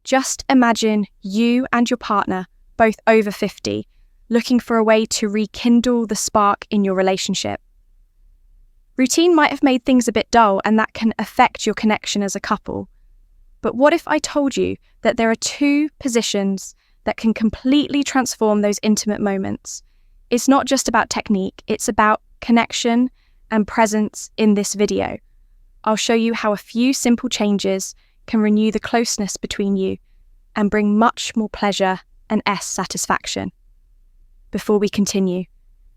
Just imagine you and your partner, both over 50, looking for a way to rekindle the spark in your relationship. Routine might have made things a bit dull, and that can affect your connection as a couple. But what if I told you that there are 2 positions that can completely transform those intimate moments? It's not just about technique, it's about connection and presence in this video. I'll show you how a few simple changes can renew the closeness between you and bring much more pleasure and satisfaction. Before we continue,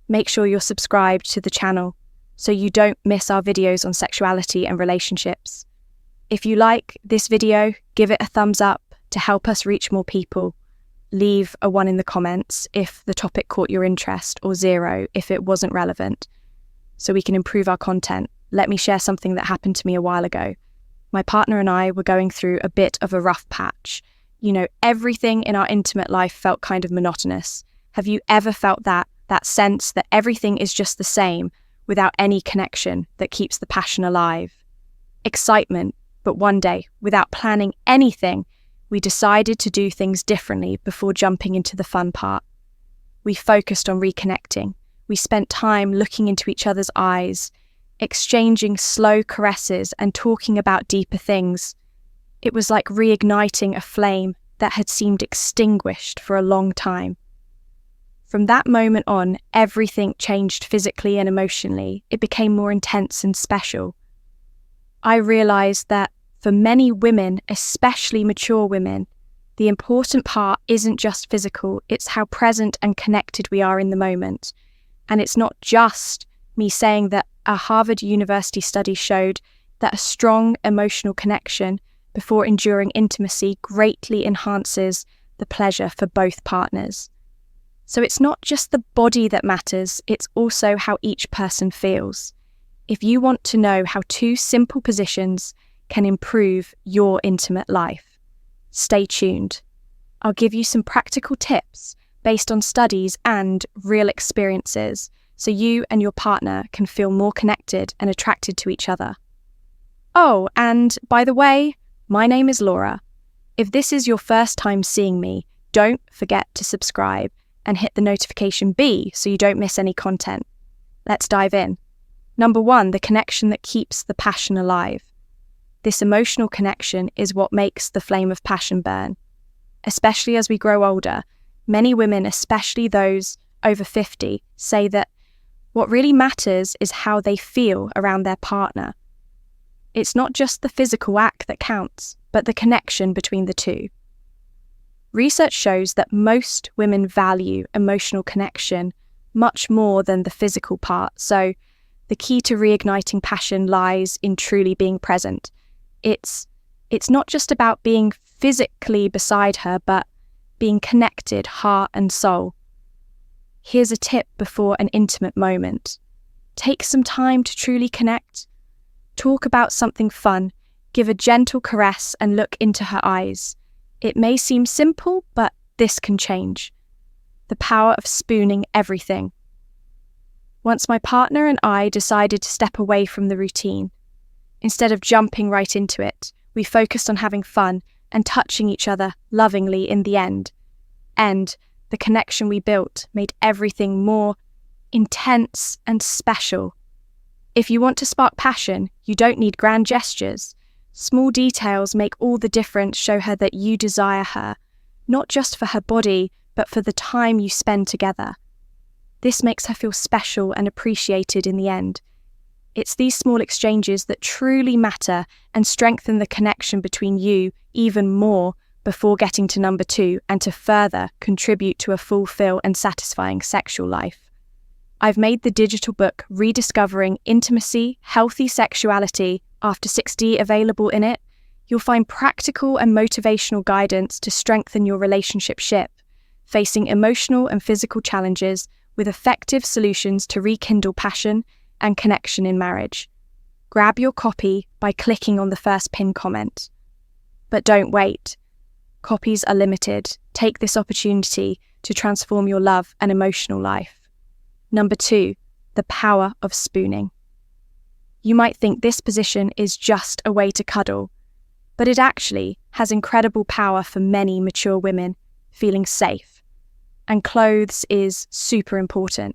make sure you're subscribed to the channel so you don't miss our videos on sexuality and relationships. If you like this video, give it a thumbs up to help us reach more people. Leave a 1 in the comments if the topic caught your interest, or 0 if it wasn't relevant, so we can improve our content. Let me share something that happened to me a while ago. My partner and I were going through a bit of a rough patch. Everything in our intimate life felt kind of monotonous. Have you ever felt that sense that everything is just the same without any connection that keeps the passion alive? Excitement, but one day, without planning anything, we decided to do things differently before jumping into the fun part. We focused on reconnecting. We spent time looking into each other's eyes, exchanging slow caresses and talking about deeper things. It was like reigniting a flame that had seemed extinguished for a long time. From that moment on, everything changed physically and emotionally. It became more intense and special. I realized that for many women, especially mature women, the important part isn't just physical, it's how present and connected we are in the moment. And it's not just me saying that a Harvard University study showed that a strong emotional connection before enduring intimacy greatly enhances the pleasure for both partners. So it's not just the body that matters, it's also how each person feels. If you want to know how 2 simple positions can improve your intimate life, stay tuned. I'll give you some practical tips based on studies and real experiences so you and your partner can feel more connected and attracted to each other. Oh, and by the way, my name is Laura. If this is your first time seeing me, don't forget to subscribe and hit the notification bell so you don't miss any content. Let's dive in. Number 1, the connection that keeps the passion alive. This emotional connection is what makes the flame of passion burn. Especially as we grow older, many women, especially those over 50, say that what really matters is how they feel around their partner. It's not just the physical act that counts, but the connection between the 2. Research shows that most women value emotional connection much more than the physical part, so the key to reigniting passion lies in truly being present. It's not just about being physically beside her, but being connected heart and soul. Here's a tip before an intimate moment. Take some time to truly connect. Talk about something fun, give a gentle caress and look into her eyes. It may seem simple, but this can change. The power of spooning everything. Once my partner and I decided to step away from the routine, instead of jumping right into it, we focused on having fun and touching each other lovingly in the end. And the connection we built made everything more intense and special. If you want to spark passion, you don't need grand gestures. Small details make all the difference. Show her that you desire her, not just for her body, but for the time you spend together. This makes her feel special and appreciated in the end. It's these small exchanges that truly matter and strengthen the connection between you even more before getting to number 2 and to further contribute to a fulfilled and satisfying sexual life. I've made the digital book Rediscovering Intimacy, Healthy Sexuality After 60 available in it. You'll find practical and motivational guidance to strengthen your relationship, facing emotional and physical challenges with effective solutions to rekindle passion and connection in marriage. Grab your copy by clicking on the first pinned comment. But don't wait. Copies are limited. Take this opportunity to transform your love and emotional life. Number 2, the power of spooning. You might think this position is just a way to cuddle, but it actually has incredible power for many mature women feeling safe. And clothes is super important.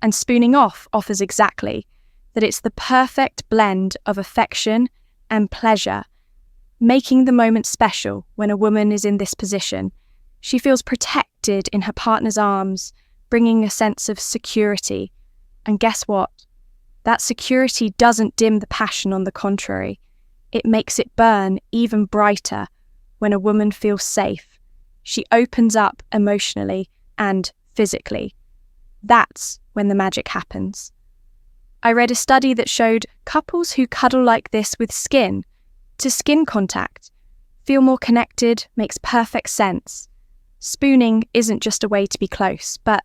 And spooning off offers exactly that. It's the perfect blend of affection and pleasure, making the moment special. When a woman is in this position, she feels protected in her partner's arms, bringing a sense of security. And guess what? That security doesn't dim the passion. On the contrary, it makes it burn even brighter. When a woman feels safe, she opens up emotionally and physically. That's when the magic happens. I read a study that showed couples who cuddle like this with skin to skin contact feel more connected. Makes perfect sense. Spooning isn't just a way to be close, but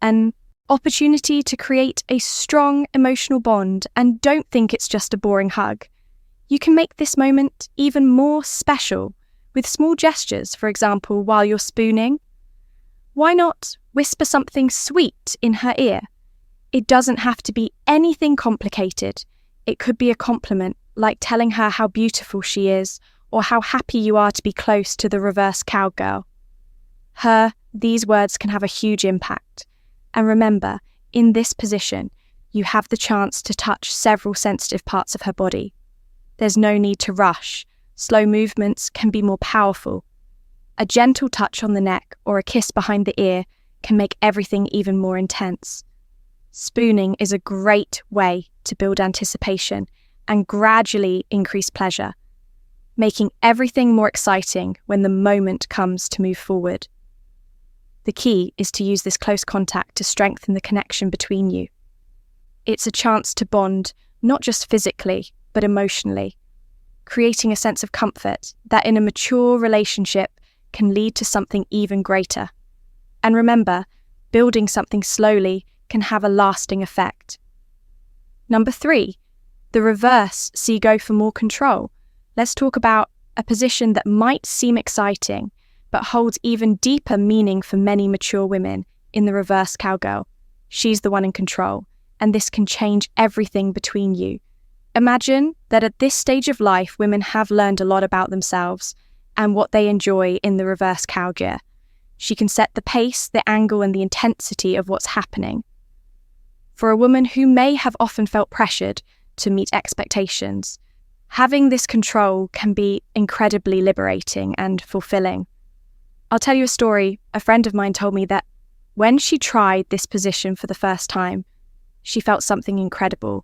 an opportunity to create a strong emotional bond. And don't think it's just a boring hug. You can make this moment even more special with small gestures. For example, while you're spooning, why not whisper something sweet in her ear? It doesn't have to be anything complicated. It could be a compliment, like telling her how beautiful she is, or how happy you are to be close to the reverse cowgirl. These words can have a huge impact. And remember, in this position, you have the chance to touch several sensitive parts of her body. There's no need to rush. Slow movements can be more powerful. A gentle touch on the neck or a kiss behind the ear can make everything even more intense. Spooning is a great way to build anticipation and gradually increase pleasure, making everything more exciting when the moment comes to move forward. The key is to use this close contact to strengthen the connection between you. It's a chance to bond, not just physically, but emotionally, creating a sense of comfort that in a mature relationship can lead to something even greater. And remember, building something slowly can have a lasting effect. Number 3, the reverse, so you go for more control. Let's talk about a position that might seem exciting, but holds even deeper meaning for many mature women in the reverse cowgirl. She's the one in control, and this can change everything between you. Imagine that at this stage of life, women have learned a lot about themselves and what they enjoy in the reverse cowgirl. She can set the pace, the angle, and the intensity of what's happening. For a woman who may have often felt pressured to meet expectations, having this control can be incredibly liberating and fulfilling. I'll tell you a story. A friend of mine told me that when she tried this position for the first time, she felt something incredible.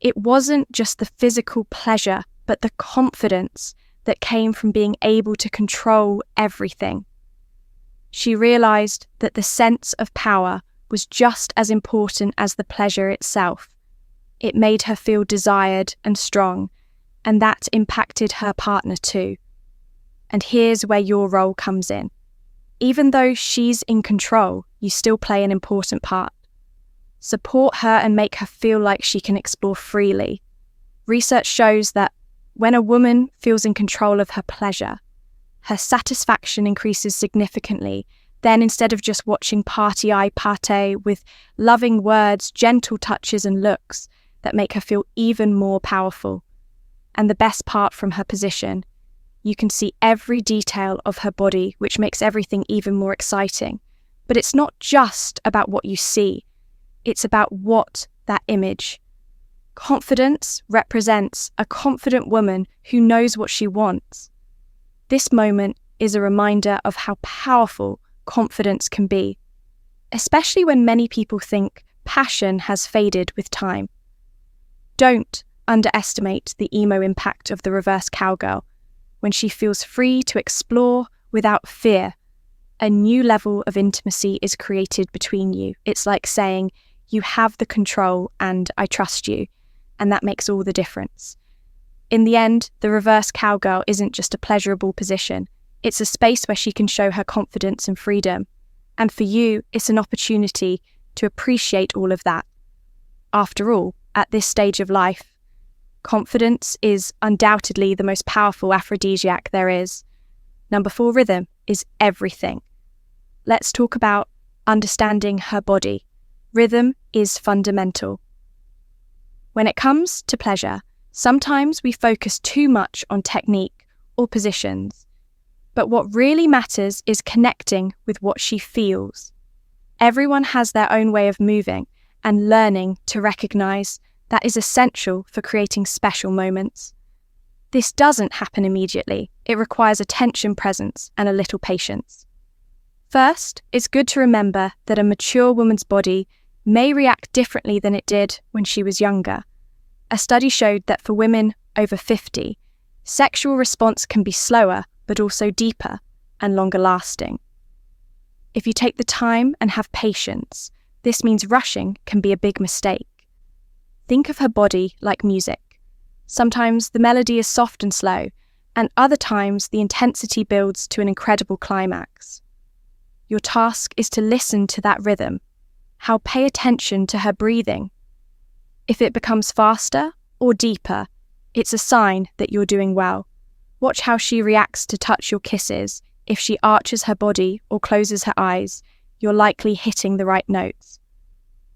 It wasn't just the physical pleasure, but the confidence that came from being able to control everything. She realized that the sense of power was just as important as the pleasure itself. It made her feel desired and strong, and that impacted her partner too. And here's where your role comes in. Even though she's in control, you still play an important part. Support her and make her feel like she can explore freely. Research shows that when a woman feels in control of her pleasure, her satisfaction increases significantly. Then instead of just watching party with loving words, gentle touches and looks that make her feel even more powerful. And the best part, from her position, you can see every detail of her body, which makes everything even more exciting. But it's not just about what you see. It's about what that image. Confidence represents a confident woman who knows what she wants. This moment is a reminder of how powerful confidence can be, especially when many people think passion has faded with time. Don't underestimate the emo impact of the reverse cowgirl. When she feels free to explore without fear, a new level of intimacy is created between you. It's like saying, you have the control and I trust you, and that makes all the difference. In the end, the reverse cowgirl isn't just a pleasurable position. It's a space where she can show her confidence and freedom. And for you, it's an opportunity to appreciate all of that. After all, at this stage of life, confidence is undoubtedly the most powerful aphrodisiac there is. Number 4, rhythm is everything. Let's talk about understanding her body. Rhythm is fundamental. When it comes to pleasure, sometimes we focus too much on technique or positions. But what really matters is connecting with what she feels. Everyone has their own way of moving, and learning to recognize that is essential for creating special moments. This doesn't happen immediately. It requires attention, presence, and a little patience. First, it's good to remember that a mature woman's body may react differently than it did when she was younger. A study showed that for women over 50, sexual response can be slower, but also deeper and longer lasting. If you take the time and have patience, this means rushing can be a big mistake. Think of her body like music. Sometimes the melody is soft and slow, and other times the intensity builds to an incredible climax. Your task is to listen to that rhythm, pay attention to her breathing. If it becomes faster or deeper, it's a sign that you're doing well. Watch how she reacts to touch your kisses. If she arches her body or closes her eyes, you're likely hitting the right notes.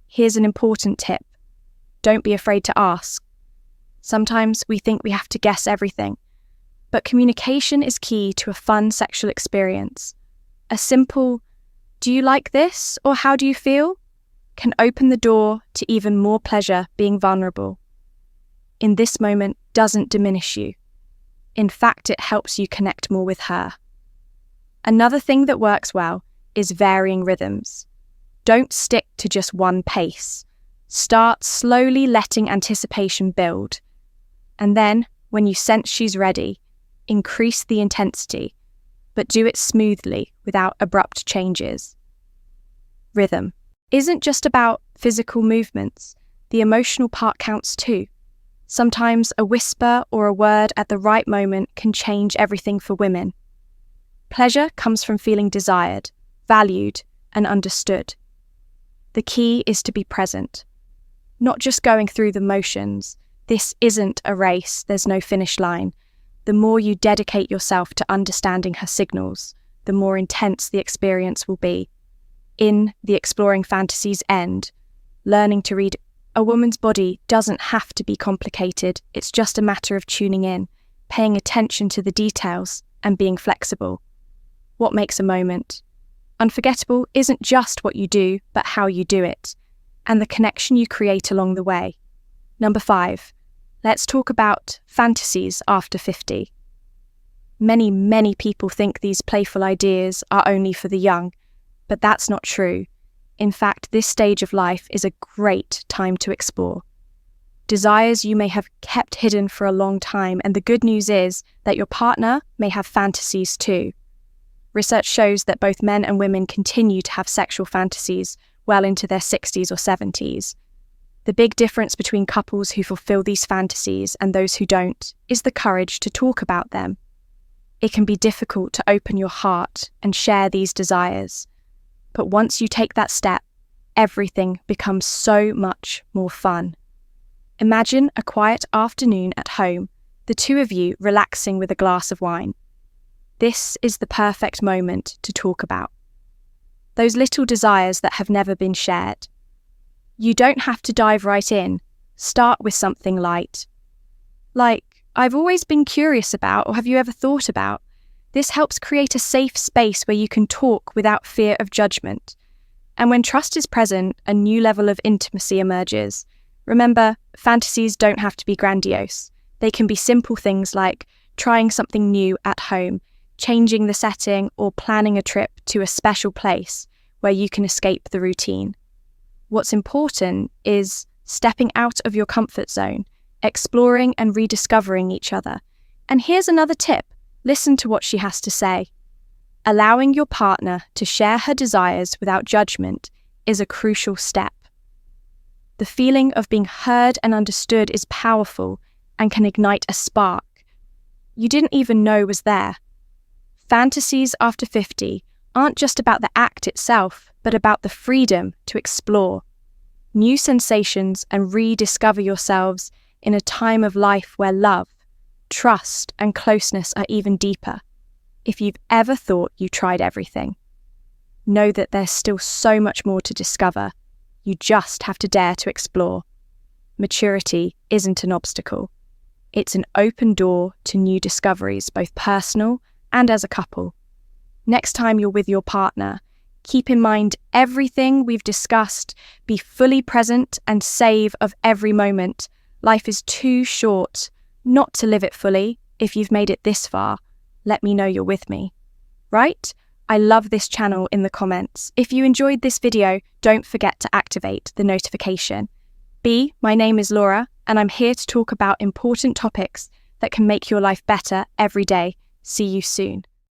Here's an important tip. Don't be afraid to ask. Sometimes we think we have to guess everything, but communication is key to a fun sexual experience. A simple, "Do you like this?" or "How do you feel?" can open the door to even more pleasure being vulnerable. In this moment doesn't diminish you. In fact, it helps you connect more with her. Another thing that works well is varying rhythms. Don't stick to just one pace. Start slowly letting anticipation build. And then, when you sense she's ready, increase the intensity, but do it smoothly without abrupt changes. Rhythm isn't just about physical movements. The emotional part counts too. Sometimes a whisper or a word at the right moment can change everything for women. Pleasure comes from feeling desired, valued, and understood. The key is to be present, not just going through the motions. This isn't a race, there's no finish line. The more you dedicate yourself to understanding her signals, the more intense the experience will be. In The Exploring Fantasies End, learning to read a woman's body doesn't have to be complicated. It's just a matter of tuning in, paying attention to the details, and being flexible. What makes a moment? Unforgettable isn't just what you do, but how you do it, and the connection you create along the way. Number 5. Let's talk about fantasies after 50. Many people think these playful ideas are only for the young, but that's not true. In fact, this stage of life is a great time to explore desires you may have kept hidden for a long time, and the good news is that your partner may have fantasies too. Research shows that both men and women continue to have sexual fantasies well into their 60s or 70s. The big difference between couples who fulfill these fantasies and those who don't is the courage to talk about them. It can be difficult to open your heart and share these desires, but once you take that step, everything becomes so much more fun. Imagine a quiet afternoon at home, the two of you relaxing with a glass of wine. This is the perfect moment to talk about those little desires that have never been shared. You don't have to dive right in. Start with something light. Like, "I've always been curious about," or "Have you ever thought about?" This helps create a safe space where you can talk without fear of judgment. And when trust is present, a new level of intimacy emerges. Remember, fantasies don't have to be grandiose. They can be simple things like trying something new at home, changing the setting, or planning a trip to a special place where you can escape the routine. What's important is stepping out of your comfort zone, exploring and rediscovering each other. And here's another tip. Listen to what she has to say. Allowing your partner to share her desires without judgment is a crucial step. The feeling of being heard and understood is powerful and can ignite a spark you didn't even know was there. Fantasies after 50 aren't just about the act itself, but about the freedom to explore new sensations and rediscover yourselves in a time of life where love, trust, and closeness are even deeper. If you've ever thought you tried everything, know that there's still so much more to discover. You just have to dare to explore. Maturity isn't an obstacle. It's an open door to new discoveries, both personal and as a couple. Next time you're with your partner, keep in mind everything we've discussed, be fully present and save of every moment. Life is too short not to live it fully. If you've made it this far, let me know you're with me. Right? I love this channel in the comments. If you enjoyed this video, don't forget to activate the notification. My name is Laura, and I'm here to talk about important topics that can make your life better every day. See you soon.